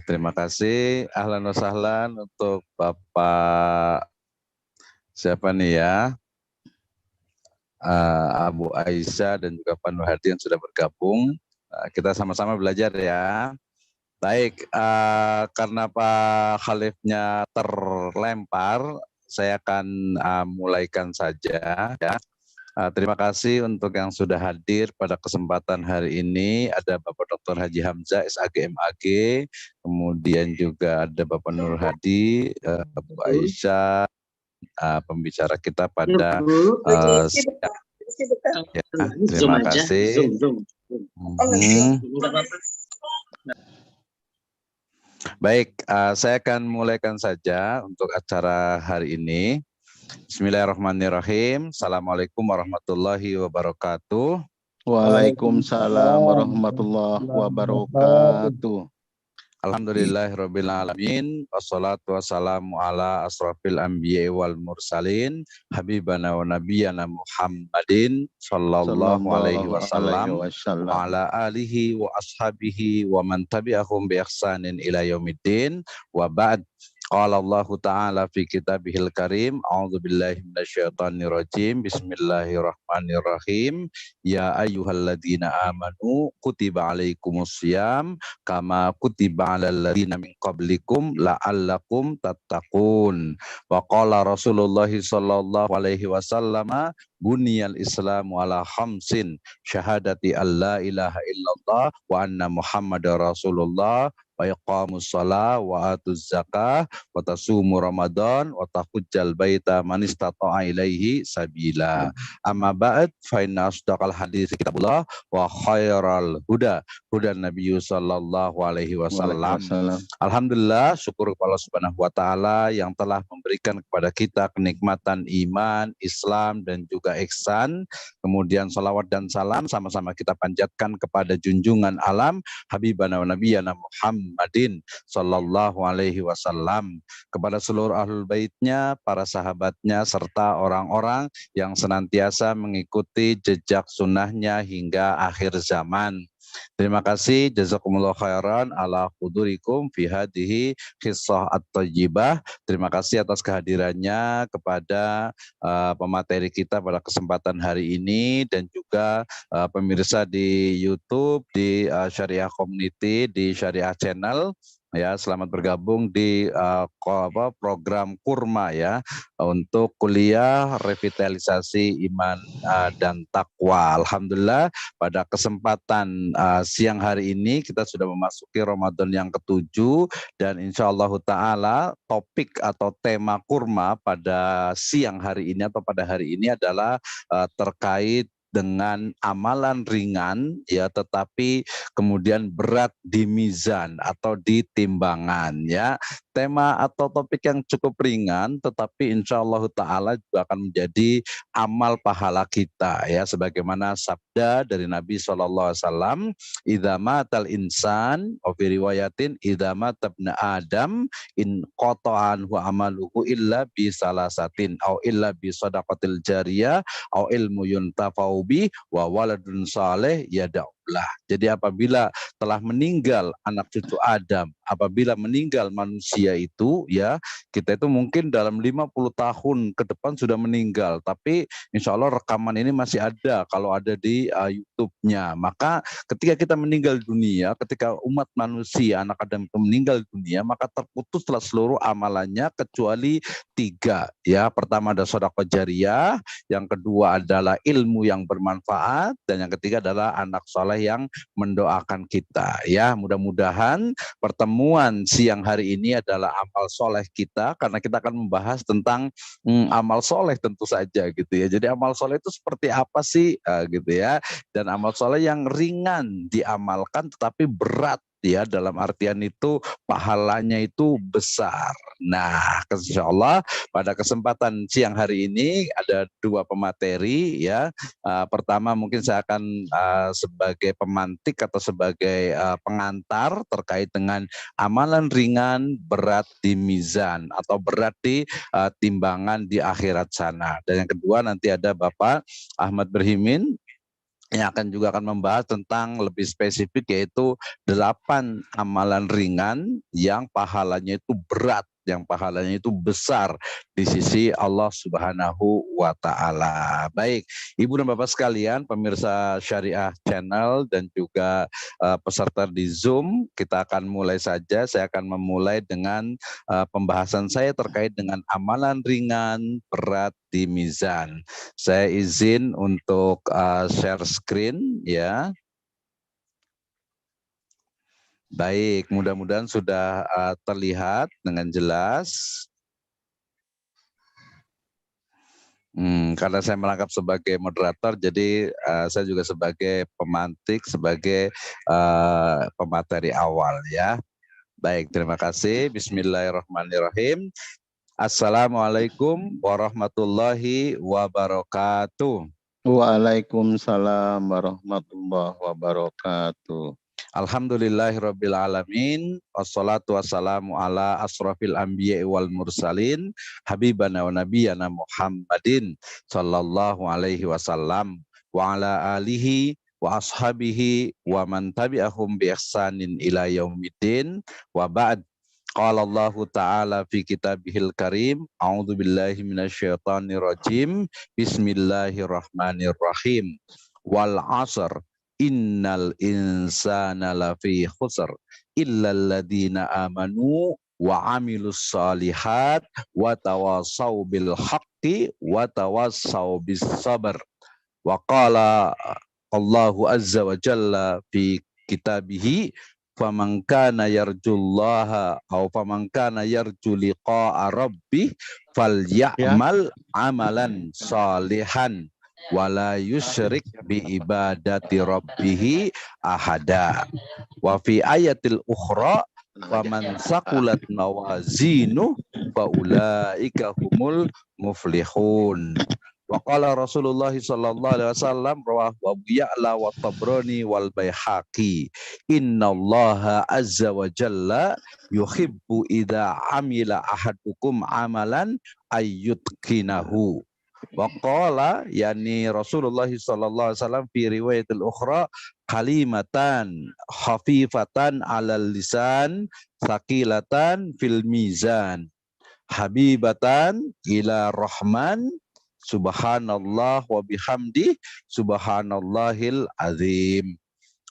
terima kasih. Ahlan wa sahlan untuk Bapak siapa nih ya? Abu Aisyah dan juga Pak Nur Hadi yang sudah bergabung. Kita sama-sama belajar ya. Baik, karena Pak Khalifnya terlempar, saya akan mulaikan saja ya. Terima kasih untuk yang sudah hadir pada kesempatan hari ini. Ada Bapak Dr. Haji Hamzah, SAG MAG, kemudian juga ada Bapak Nur Hadi, Abu Aisyah, pembicara kita pada siang. Ya, terima kasih. Baik, saya akan mulaikan saja untuk acara hari ini. Bismillahirrahmanirrahim. Assalamualaikum warahmatullahi wabarakatuh. Waalaikumsalam warahmatullahi wabarakatuh. Alhamdulillahirabbil alamin. Wassalatu wassalamu ala asrofil anbiya'i wal mursalin habibana wa nabiyyana Muhammadin sallallahu alaihi wasallam wa ala alihi wa ashabihi wa man tabi'ahum bi ihsanin ila yaumiddin wa ba'd. Qala Allah Ta'ala fi kitabihil karim, a'udzubillahi minasyaitonirrajim, bismillahirrahmanirrahim, ya ayyuhalladzina amanu kutiba alaikumussyam kama kutiba alal ladzina min qablikum la'allakum tattaqun. Wa qala Rasulullah sallallahu alaihi wasallam, buniyal islamu ala khamsin, syahadati alla ilaha illallah wa anna muhammadar rasulullah wa iqamus shalah wa atuz zakah wa tasumu ramadan wa tahujjal baita man istata'a ilaihi sabila. Amma ba'd, fa inna asdaqal hadits kitabullah wa khairal huda hudan nabiyyu sallallahu alaihi wasallam. Alhamdulillah, syukur kepada Allah Subhanahu wa taala yang telah memberikan kepada kita kenikmatan iman, Islam dan juga ihsan. Kemudian salawat dan salam sama-sama kita panjatkan kepada junjungan alam habibana wa nabiyana Muhammadin sallallahu alaihi wasallam, kepada seluruh ahlul baitnya, para sahabatnya serta orang-orang yang senantiasa mengikuti jejak sunnahnya hingga akhir zaman. Terima kasih, jazakumullah khairan ala hudurikum fi hadhihi qissah at-thayyibah. Terima kasih atas kehadirannya kepada pemateri kita pada kesempatan hari ini dan juga pemirsa di YouTube, di Syariah Community, di Syariah Channel. Ya, selamat bergabung di program Kurma ya, untuk kuliah revitalisasi iman dan takwa. Alhamdulillah, pada kesempatan siang hari ini kita sudah memasuki Ramadan yang ke-7 dan insyaallah ta'ala topik atau tema kurma pada siang hari ini atau pada hari ini adalah terkait dengan amalan ringan ya, tetapi kemudian berat di mizan atau di timbangan ya. Tema atau topik yang cukup ringan tetapi insyaallah ta'ala juga akan menjadi amal pahala kita ya, sebagaimana sabda dari Nabi SAW, idza matal insan wa fi riwayatin idza matabna adam in qata'an wa amaluhu illa bi salasatin au illa bi shadaqatil jariyah au ilmu yuntafa'u bi wa waladun saleh yada'u. Jadi apabila telah meninggal anak cucu Adam, apabila meninggal manusia itu ya, kita itu mungkin dalam 50 tahun ke depan sudah meninggal, tapi insya Allah rekaman ini masih ada kalau ada di YouTube-nya. Maka ketika kita meninggal dunia, ketika umat manusia anak Adam itu meninggal dunia, maka terputuslah seluruh amalannya kecuali 3 ya. Pertama ada sedekah jariyah, yang kedua adalah ilmu yang bermanfaat, dan yang ketiga adalah anak soleh yang mendoakan kita ya. Mudah-mudahan pertemuan siang hari ini adalah amal soleh kita, karena kita akan membahas tentang amal soleh tentu saja gitu ya. Jadi amal soleh itu seperti apa sih gitu ya, dan amal soleh yang ringan diamalkan tetapi berat ya, dalam artian itu pahalanya itu besar. Nah, insyaallah pada kesempatan siang hari ini ada 2 pemateri ya. Pertama mungkin saya akan sebagai pemantik atau sebagai pengantar terkait dengan amalan ringan berat di mizan atau berat di timbangan di akhirat sana. Dan yang kedua nanti ada Bapak Ahmad Berhimin yang akan membahas tentang lebih spesifik, yaitu 8 amalan ringan yang pahalanya itu berat, yang pahalanya itu besar di sisi Allah Subhanahu wa Ta'ala. Baik, Ibu dan Bapak sekalian, pemirsa Syariah Channel dan juga peserta di Zoom, kita akan mulai saja. Saya akan memulai dengan pembahasan saya terkait dengan amalan ringan berat di mizan. Saya izin untuk share screen ya. Baik, mudah-mudahan sudah terlihat dengan jelas. Karena saya merangkap sebagai moderator, jadi saya juga sebagai pemantik, sebagai pemateri awal ya. Baik, terima kasih. Bismillahirrahmanirrahim. Assalamualaikum warahmatullahi wabarakatuh. Waalaikumsalam warahmatullahi wabarakatuh. Alhamdulillahirabbil alamin, wassalatu wassalamu ala asrofil anbiya'i wal mursalin, habibana wa nabiyana Muhammadin sallallahu alaihi wasallam wa ala alihi wa ashabihi wa man tabi'ahum bi ihsanin ila yaumiddin wa ba'd. Qala Allah Ta'ala fi kitabihil karim, a'udzu billahi minasyaitonir rajim, bismillahirrahmanirrahim. Wal 'asr innal insana lafi khusr illal ladzina amanu wa amilus solihat wa tawasaw bil haqqi wa tawasaw bis sabr. Wa qala Allahu azza wa jalla fi kitabihi, faman kana yarjullaha aw faman kana yarju liqa'a rabbih falyamal amalan salihan wala yusyrik bi ibadati rabbih ahada. Wa fi ayatil ukhra, waman saqulat mawazinu fa ulaika humul muflihun. Wa qala Rasulullah sallallahu alaihi wasallam, rawahu Abu Ya'la wa Tabrani wal Baihaqi, innallaha azza wa jalla yuhibbu idza amila ahadukum amalan ayyutqinahu. Wa qala, yani Rasulullah sallallahu alaihi wasallam fi riwayatil ukhra, kalimatan khafifatan 'alal lisan sakilatan fil mizan habibatan ila rahman subhanallah wa bihamdi subhanallahil azim.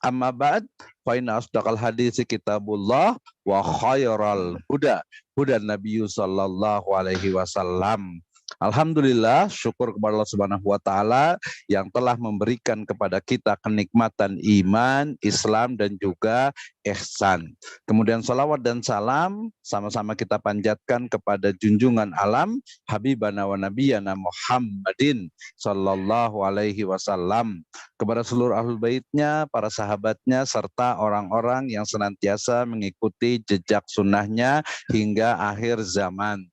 Amma ba'd, fa inna asdaqal hadits kitabullah wa khairal huda hudan nabiyyu sallallahu alaihi wasallam. Alhamdulillah, syukur kepada Allah Subhanahu wa Ta'ala yang telah memberikan kepada kita kenikmatan iman, Islam, dan juga ihsan. Kemudian salawat dan salam sama-sama kita panjatkan kepada junjungan alam Habibana wa Nabiyana Muhammadin sallallahu alaihi wasallam, kepada seluruh ahlul baitnya, para sahabatnya, serta orang-orang yang senantiasa mengikuti jejak sunnahnya hingga akhir zaman.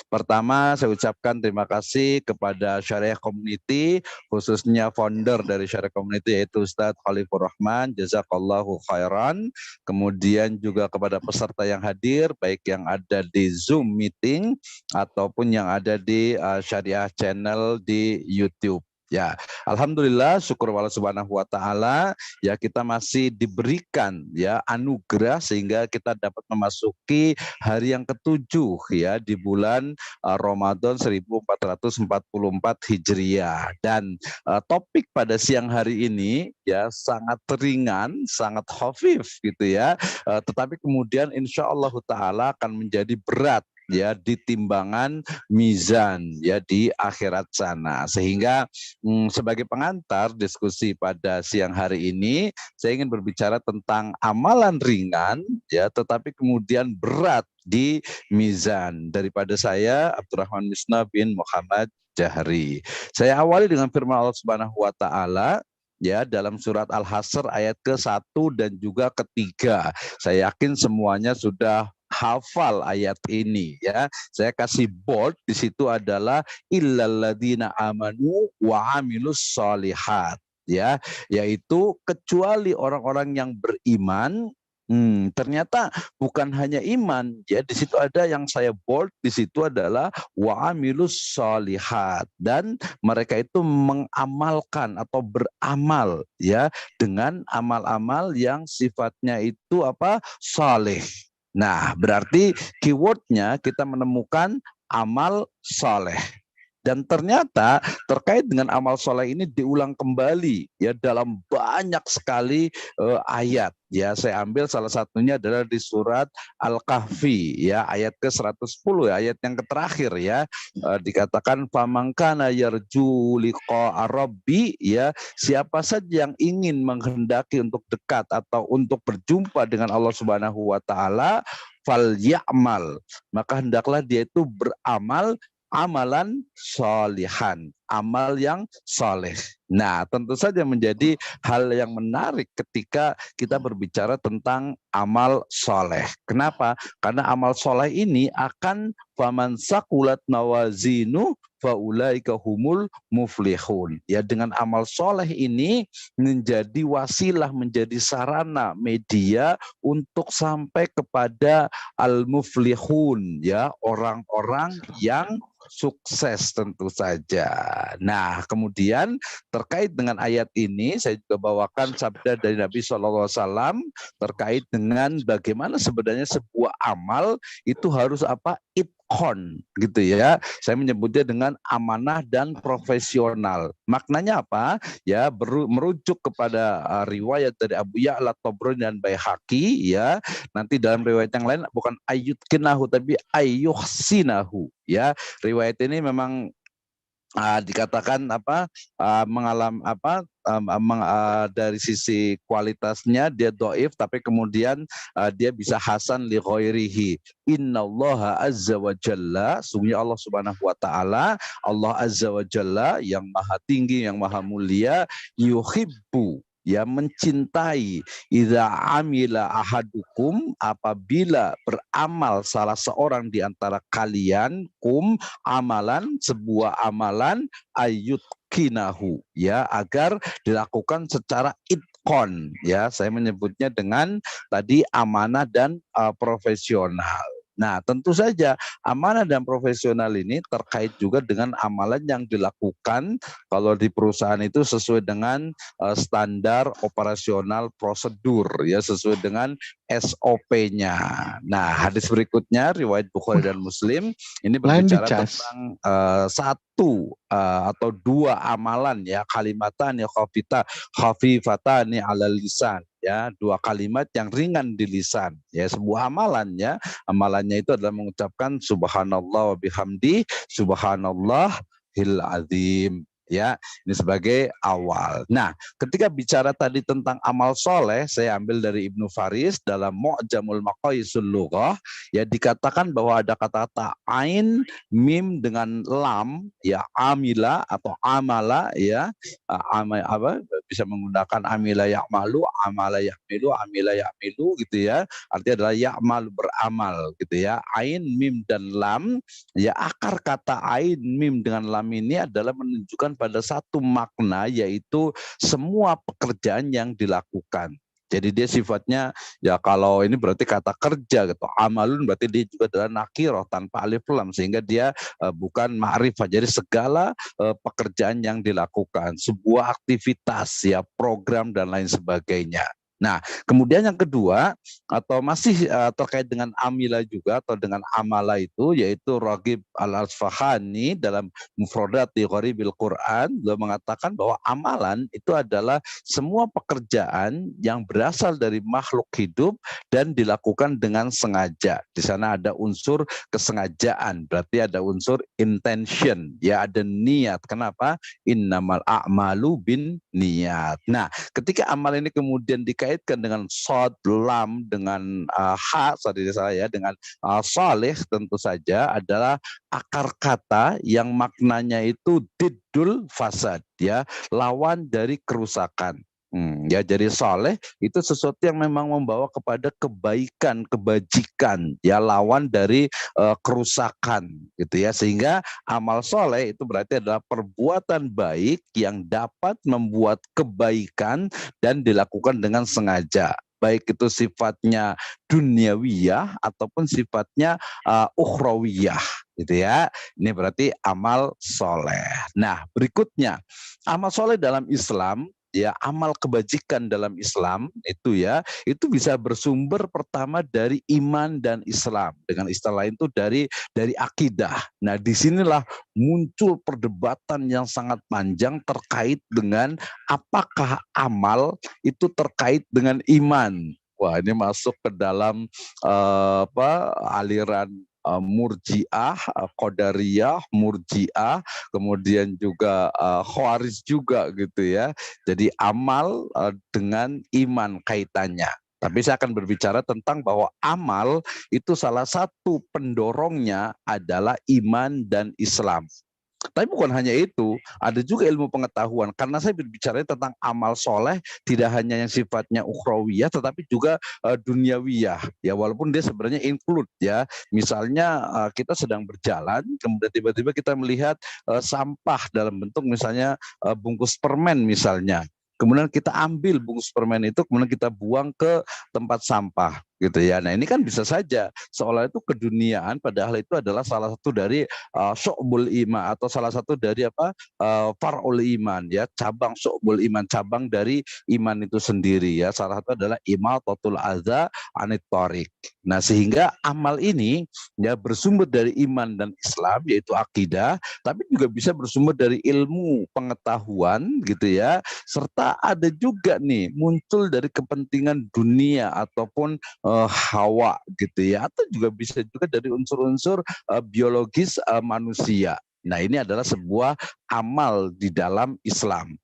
Pertama, saya ucapkan terima kasih kepada Syariah Community, khususnya founder dari Syariah Community yaitu Ustadz Khalifur Rahman, jazakallahu khairan. Kemudian juga kepada peserta yang hadir, baik yang ada di Zoom meeting ataupun yang ada di Syariah Channel di YouTube. Ya, alhamdulillah, syukur Allah Subhanahu wa Ta'ala, ya kita masih diberikan ya anugerah sehingga kita dapat memasuki hari yang ketujuh ya di bulan Ramadan 1444 Hijriah. Dan topik pada siang hari ini ya sangat ringan, sangat khafif gitu ya, tetapi kemudian insya Allah Ta'ala akan menjadi berat ya di timbangan mizan ya di akhirat sana. Sehingga sebagai pengantar diskusi pada siang hari ini, saya ingin berbicara tentang amalan ringan ya tetapi kemudian berat di mizan. Daripada saya, Abdurrahman Misna bin Muhammad Jahri. Saya awali dengan firman Allah Subhanahu wa Ta'ala ya dalam surat Al-Hasr ayat ke-1 dan juga ke-3. Saya yakin semuanya sudah hafal ayat ini ya. Saya kasih bold di situ adalah illalladzina amanu wa amilus solihat ya, yaitu kecuali orang-orang yang beriman Ternyata bukan hanya iman, ya di situ ada yang saya bold di situ adalah wa amilus sholihat, dan mereka itu mengamalkan atau beramal ya dengan amal-amal yang sifatnya itu apa? Saleh. Nah, berarti keywordnya kita menemukan amal saleh. Dan ternyata terkait dengan amal soleh ini diulang kembali ya dalam banyak sekali ayat. Ya, saya ambil salah satunya adalah di surat Al-Kahfi ya ayat ke-110 ya, ayat yang terakhir ya. Dikatakan famangkana yarju liqa rabbi ya, siapa saja yang ingin menghendaki untuk dekat atau untuk berjumpa dengan Allah Subhanahu wa taala, fal ya'mal, maka hendaklah dia itu beramal amalan solihan, amal yang soleh. Nah, tentu saja menjadi hal yang menarik ketika kita berbicara tentang amal soleh. Kenapa? Karena amal soleh ini akan faman sakulat mawazinu faulaika humul muflihun. Ya, dengan amal soleh ini menjadi wasilah, menjadi sarana media untuk sampai kepada al-muflihun, ya, orang-orang yang sukses tentu saja. Nah, kemudian terkait dengan ayat ini saya juga bawakan sabda dari Nabi SAW terkait dengan bagaimana sebenarnya sebuah amal itu harus apa? Itkon gitu ya. Saya menyebutnya dengan amanah dan profesional. Maknanya apa? Ya, merujuk kepada riwayat dari Abu Ya'la Tabrani dan Baihaqi ya. Nanti dalam riwayat yang lain bukan ayyutkinahu tapi ayyuhsinahu ya. Riwayat ini memang dikatakan apa dari sisi kualitasnya dia doif, tapi kemudian dia bisa hasan li ghairihi. Innallaha azza wa jalla, sungguhnya Allah Subhanahu wa taala, Allah azza wa jalla yang maha tinggi, yang maha mulia, yuhibbu, ya, mencintai, idza amila ahadukum, apabila beramal salah seorang di antara kalian, amalan, sebuah amalan, ayut kinahu, ya, agar dilakukan secara itkon, ya, saya menyebutnya dengan tadi amanah dan profesional. Nah, tentu saja amanah dan profesional ini terkait juga dengan amalan yang dilakukan kalau di perusahaan itu sesuai dengan standar operasional prosedur, ya, sesuai dengan SOP-nya. Nah, hadis berikutnya riwayat Bukhari dan Muslim ini Lain berbicara dicas. tentang satu atau dua amalan, ya, kalimatan ya khafifatani alal lisan, ya, dua kalimat yang ringan di lisan, ya, sebuah amalan, ya, amalannya itu adalah mengucapkan subhanallah wa bihamdi subhanallahil azim, ya, ini sebagai awal. Nah, ketika bicara tadi tentang amal soleh, saya ambil dari Ibnu Faris dalam Mu'jamul Maqayisul Lughah, ya, dikatakan bahwa ada kata-kata ain, mim dengan lam, ya, amila atau amala, ya, bisa menggunakan amila ya'malu, amala ya'milu, amila ya'milu gitu ya. Artinya adalah ya'mal, beramal gitu ya. Ain, mim dan lam, ya, akar kata ain, mim dengan lam ini adalah menunjukkan pada satu makna, yaitu semua pekerjaan yang dilakukan. Jadi dia sifatnya, ya, kalau ini berarti kata kerja gitu. Amalun berarti dia juga adalah nakiroh tanpa alif lam, sehingga dia bukan ma'rifah. Jadi segala pekerjaan yang dilakukan, sebuah aktivitas, ya, program dan lain sebagainya. Nah, kemudian yang kedua atau masih terkait dengan amila juga atau dengan amala itu, yaitu Raghib Al-Asfahani dalam Mufradati Gharibil Quran, beliau mengatakan bahwa amalan itu adalah semua pekerjaan yang berasal dari makhluk hidup dan dilakukan dengan sengaja. Di sana ada unsur kesengajaan, berarti ada unsur intention, ya, ada niat. Kenapa? Innamal a'malu bin niat. Nah, ketika amal ini kemudian dikaitkan dengan sod, lam, dengan ha, tadi saya, dengan salih, tentu saja adalah akar kata yang maknanya itu diddul fasad, ya, lawan dari kerusakan. Ya, jadi soleh itu sesuatu yang memang membawa kepada kebaikan, kebajikan, ya, lawan dari kerusakan gitu ya. Sehingga amal soleh itu berarti adalah perbuatan baik yang dapat membuat kebaikan dan dilakukan dengan sengaja. baik itu sifatnya duniawiyah ataupun sifatnya ukhrawiyah gitu ya. Ini berarti amal soleh. Nah, berikutnya amal soleh dalam Islam, ya, amal kebajikan dalam Islam itu ya, itu bisa bersumber pertama dari iman dan Islam. Dengan istilah lain itu dari akidah. Nah, disinilah muncul perdebatan yang sangat panjang terkait dengan apakah amal itu terkait dengan iman. Wah, ini masuk ke dalam aliran Murji'ah, Qadariyah, Murji'ah, kemudian juga Khawarij juga gitu ya. Jadi amal dengan iman kaitannya. Tapi saya akan berbicara tentang bahwa amal itu salah satu pendorongnya adalah iman dan Islam. Tapi bukan hanya itu, ada juga ilmu pengetahuan. Karena saya berbicara tentang amal soleh, tidak hanya yang sifatnya ukhrawiyah, tetapi juga duniawiyah. Ya, walaupun dia sebenarnya include ya. Misalnya kita sedang berjalan, kemudian tiba-tiba kita melihat sampah dalam bentuk misalnya bungkus permen misalnya. Kemudian kita ambil bungkus permen itu, kemudian kita buang ke tempat sampah gitu ya. Nah, ini kan bisa saja seolah itu keduniaan, padahal itu adalah salah satu dari syu'bul iman atau salah satu dari far'ul iman ya, cabang syu'bul iman, cabang dari iman itu sendiri ya. Salah satu adalah imatatul adza anit thariq. Nah, sehingga amal ini ya bersumber dari iman dan Islam yaitu akidah, tapi juga bisa bersumber dari ilmu pengetahuan gitu ya, serta ada juga nih muncul dari kepentingan dunia ataupun hawa gitu ya, atau juga bisa juga dari unsur-unsur biologis manusia. Nah, ini adalah sebuah amal di dalam Islam.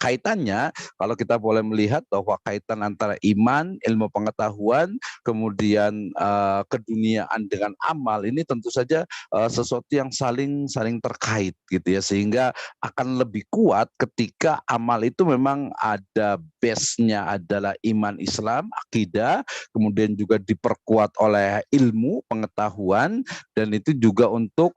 Kaitannya, kalau kita boleh melihat bahwa kaitan antara iman, ilmu pengetahuan, kemudian keduniaan dengan amal ini tentu saja sesuatu yang saling terkait gitu ya, sehingga akan lebih kuat ketika amal itu memang ada base-nya adalah iman Islam, akidah, kemudian juga diperkuat oleh ilmu pengetahuan, dan itu juga untuk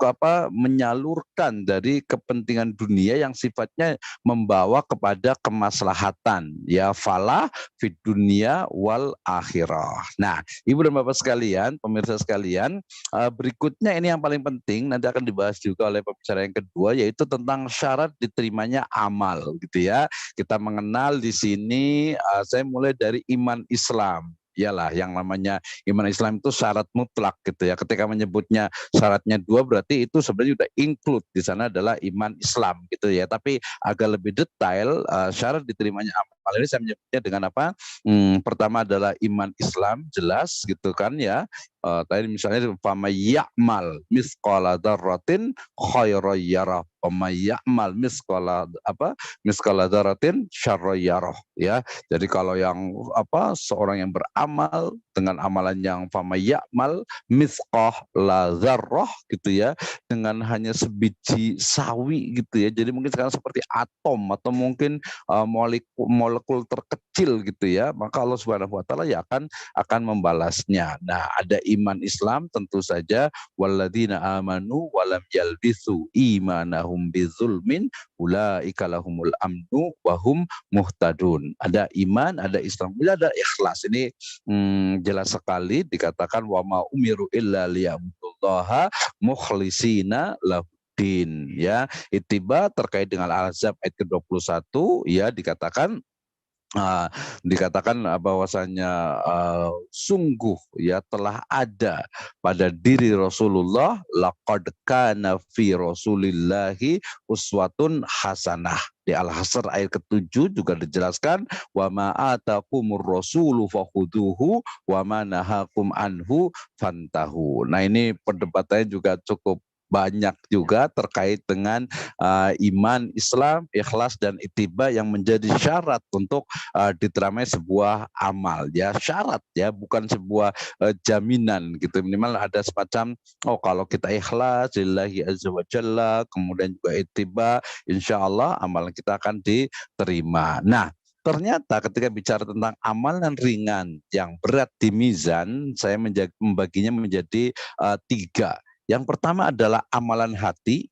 menyalurkan dari kepentingan dunia yang sifatnya membawa kepada kemaslahatan ya, falah fid dunia wal akhirah. Nah, Ibu dan Bapak sekalian, pemirsa sekalian, berikutnya ini yang paling penting, nanti akan dibahas juga oleh pembicara yang kedua, yaitu tentang syarat diterimanya amal gitu ya. Kita mengenal di sini, saya mulai dari iman Islam. Iyalah, yang namanya iman Islam itu syarat mutlak gitu ya. Ketika menyebutnya syaratnya dua, berarti itu sebenarnya sudah include di sana adalah iman Islam gitu ya. Tapi agak lebih detail, syarat diterimanya amal ini saya menyebutnya dengan apa? Pertama adalah iman Islam, jelas gitu kan ya. Tadi misalnya fama ya'mal misqala dzarratin khairan yarah, fama ya'mal misqala dzarratin syarran yarah ya. Jadi kalau yang seorang yang beramal dengan amalan yang fama ya'mal misqala dzarrah gitu ya, dengan hanya sebiji sawi gitu ya. Jadi mungkin sekarang seperti atom atau mungkin molekul terkecil gitu ya, maka Allah Subhanahu wa taala ya akan membalasnya. Nah, ada iman Islam tentu saja, walladzina amanu walam yalbisu imanahum bizulmin ulaika lahumul amnu wahum muhtadun. Ada iman, ada Islam, ada ikhlas. Ini jelas sekali dikatakan wa ma umiru illa liya'budullaha mukhlisina lahudin ya. Ittiba terkait dengan Al-Ahzab ayat ke-21 ya, dikatakan bahwasanya sungguh ya telah ada pada diri Rasulullah laqad kana fi Rasulillahi uswatun hasanah. Di Al-Hasr ayat ke-7 juga dijelaskan wa ma atakumur rasulu fakhuduhu wa ma nahakum anhu fantahu. Nah, ini perdebatannya juga cukup banyak juga terkait dengan iman Islam, ikhlas dan ittiba yang menjadi syarat untuk diteramai sebuah amal ya, syarat ya, bukan sebuah jaminan gitu. Minimal ada semacam kalau kita ikhlas lillahi azza wa jalla, kemudian juga ittiba, insya Allah amalan kita akan diterima. Nah, ternyata ketika bicara tentang amalan ringan yang berat di mizan, saya membaginya menjadi 3. Yang pertama adalah amalan hati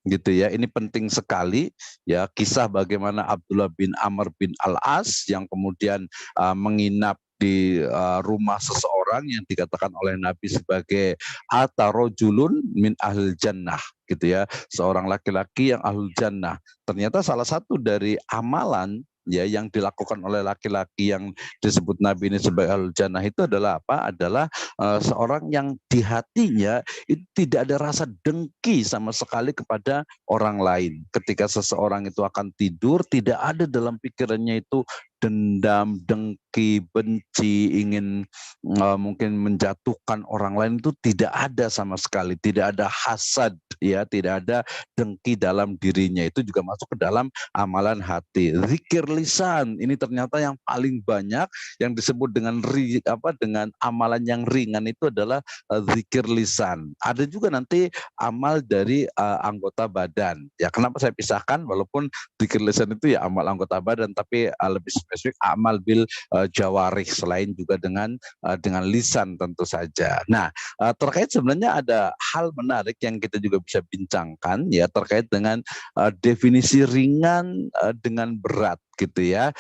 gitu ya. Ini penting sekali ya, kisah bagaimana Abdullah bin Amr bin Al-As yang kemudian menginap di rumah seseorang yang dikatakan oleh Nabi sebagai atarojulun min ahlil jannah gitu ya, seorang laki-laki yang ahlul jannah. Ternyata salah satu dari amalan ya yang dilakukan oleh laki-laki yang disebut Nabi ini sebagai ahlul jannah itu adalah apa? Adalah seorang yang di hatinya itu tidak ada rasa dengki sama sekali kepada orang lain. Ketika seseorang itu akan tidur, tidak ada dalam pikirannya itu dendam, dengki, benci, ingin mungkin menjatuhkan orang lain, itu tidak ada sama sekali, tidak ada hasad ya, tidak ada dengki dalam dirinya. Itu juga masuk ke dalam amalan hati. Zikir lisan ini ternyata yang paling banyak yang disebut dengan dengan amalan yang ringan itu adalah zikir lisan. Ada juga nanti amal dari anggota badan. Ya, kenapa saya pisahkan? Walaupun zikir lisan itu ya amal anggota badan, tapi lebih spesifik amal bil jawarih, selain juga dengan lisan tentu saja. Nah, terkait sebenarnya ada hal menarik yang kita juga bisa bincangkan ya, terkait dengan definisi ringan dengan berat gitu ya.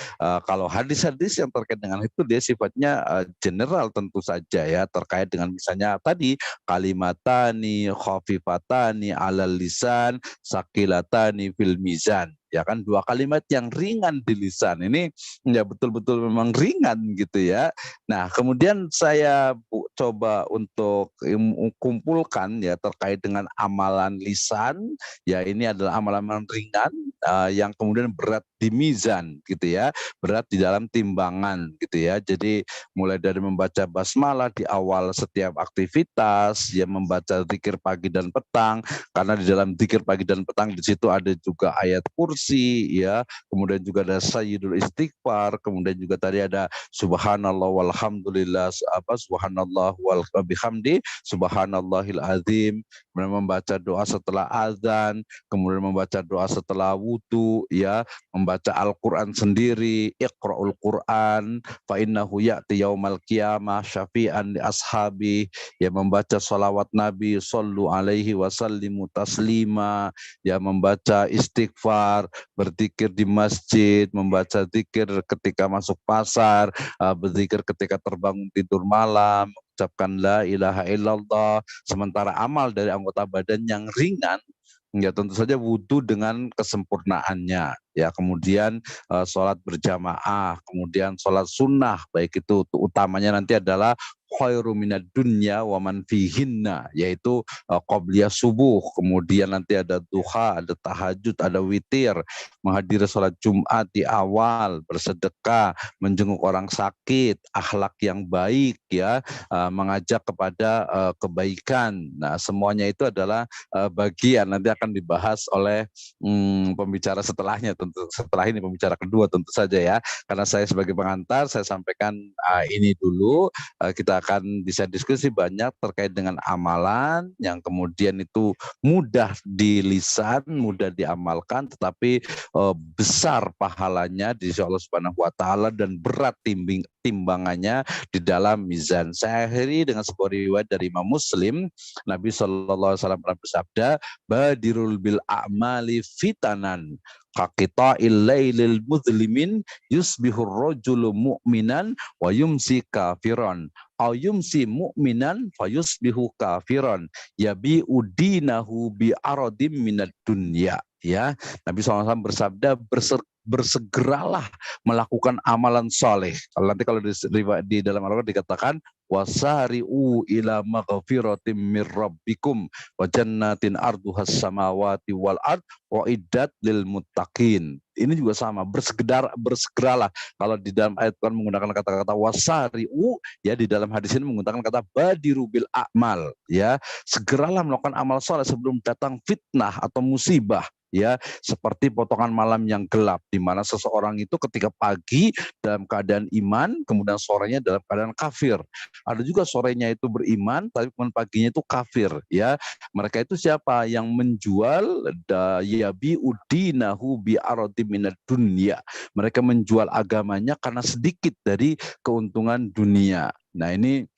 Kalau hadis-hadis yang terkait dengan itu dia sifatnya general tentu saja ya, terkait dengan misalnya tadi kalimatani khafifatani alal lisan sakilatani fil mizan. Ya kan, dua kalimat yang ringan di lisan ini ya betul-betul memang ringan gitu ya. Nah, kemudian saya coba untuk kumpulkan ya terkait dengan amalan lisan. Ya, ini adalah amalan ringan yang kemudian berat di mizan gitu ya, berat di dalam timbangan gitu ya. Jadi mulai dari membaca basmalah di awal setiap aktivitas, ya membaca zikir pagi dan petang, karena di dalam zikir pagi dan petang di situ ada juga ayat kursi ya, kemudian juga ada sayyidul istighfar, kemudian juga tadi ada subhanallah walhamdulillah, subhanallah wal bihamdi subhanallahil azim, kemudian membaca doa setelah azan, kemudian membaca doa setelah wudu ya, membaca Al-Quran sendiri, iqra'ul Quran fa innahu ya'ti yaumal qiyamah syafi'an li ashabi, ya membaca salawat Nabi sallu alaihi wasallimu taslima, ya membaca istighfar, berzikir di masjid, membaca zikir ketika masuk pasar, berzikir ketika terbangun tidur malam, mengucapkan la ilaha illallah. Sementara amal dari anggota badan yang ringan ya tentu saja wudhu dengan kesempurnaannya ya, kemudian sholat berjamaah, kemudian sholat sunnah, baik itu utamanya nanti adalah khairu minad dunya wa man fihinna, yaitu qobliyah subuh, kemudian nanti ada duha, ada tahajud, ada witir, menghadiri sholat Jumat di awal, bersedekah, menjenguk orang sakit, akhlak yang baik ya, mengajak kepada kebaikan. Nah, semuanya itu adalah bagian nanti akan dibahas oleh pembicara setelahnya, tentu setelah ini pembicara kedua tentu saja ya. Karena saya sebagai pengantar saya sampaikan ini dulu, kita akan bisa diskusi banyak terkait dengan amalan yang kemudian itu mudah di lisan, mudah diamalkan, tetapi besar pahalanya di sisi Allah Subhanahu wa taala dan berat timbangannya di dalam mizan. Saya akhiri dengan sebuah riwayat dari Imam Muslim. Nabi sallallahu alaihi wasallam bersabda, "Badirul bil a'mali fitanan kaqita'il lailil muzlimin yusbihur rajulu mu'minan wa yumsi kafiran aw yumsi mu'minan fayusbihu kafiran yabi'u dinahu bi aradim minad dunya." Ya, Nabi SAW bersabda, bersegeralah melakukan amalan soleh. Kalau di dalam Al-Quran dikatakan wasari'u ila maghfiratim mir rabbikum wa jannatin arduhas samawati wal ard wa iddat lil muttaqin. Ini juga sama, bersegeralah. Kalau di dalam ayat Quran menggunakan kata-kata wasari'u, ya di dalam hadis ini menggunakan kata badiru bil a'mal, ya segeralah melakukan amal soleh sebelum datang fitnah atau musibah, ya seperti potongan malam yang gelap, di mana seseorang itu ketika pagi dalam keadaan iman, kemudian sorenya dalam keadaan kafir. Ada juga sorenya itu beriman, tapi kemudian paginya itu kafir. Ya, mereka itu siapa? Yang menjual yabi udinahu bi arodi minad dunya. Mereka menjual agamanya karena sedikit dari keuntungan dunia. Nah ini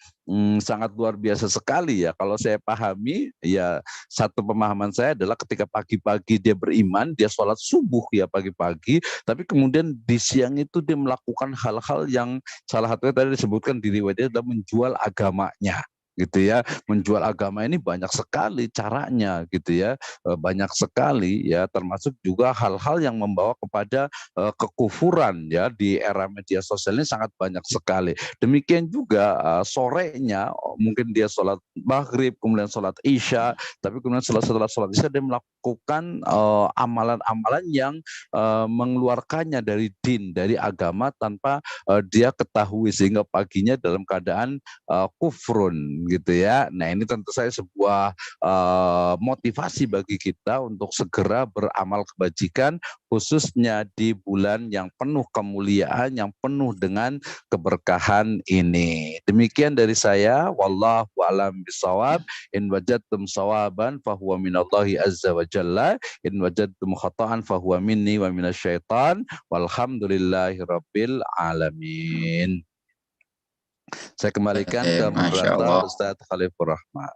sangat luar biasa sekali ya. Kalau saya pahami ya, satu pemahaman saya adalah ketika pagi-pagi dia beriman, dia sholat subuh ya pagi-pagi, tapi kemudian di siang itu dia melakukan hal-hal yang salah satunya tadi disebutkan di riwayatnya adalah menjual agamanya gitu ya. Menjual agama ini banyak sekali caranya gitu ya. Banyak sekali ya, termasuk juga hal-hal yang membawa kepada kekufuran ya. Di era media sosial ini sangat banyak sekali. Demikian juga sorenya mungkin dia sholat maghrib, kemudian sholat isya, tapi kemudian setelah sholat isya dia melakukan amalan-amalan yang mengeluarkannya dari din, dari agama tanpa dia ketahui, sehingga paginya dalam keadaan kufrun gitu ya. Nah ini tentu saya sebuah motivasi bagi kita untuk segera beramal kebajikan, khususnya di bulan yang penuh kemuliaan, yang penuh dengan keberkahan ini. Demikian dari saya, wallahu a'lam bishawab. In wajadtum sawaban fahuwa minallahi azza wa jalla, in wajadtum khata'an fahuwa minni wa minasyaitan, walhamdulillahi rabbil alamin. Saya kembalikan ke Masya moderator Allah. Ustadz Khalifur Rahman.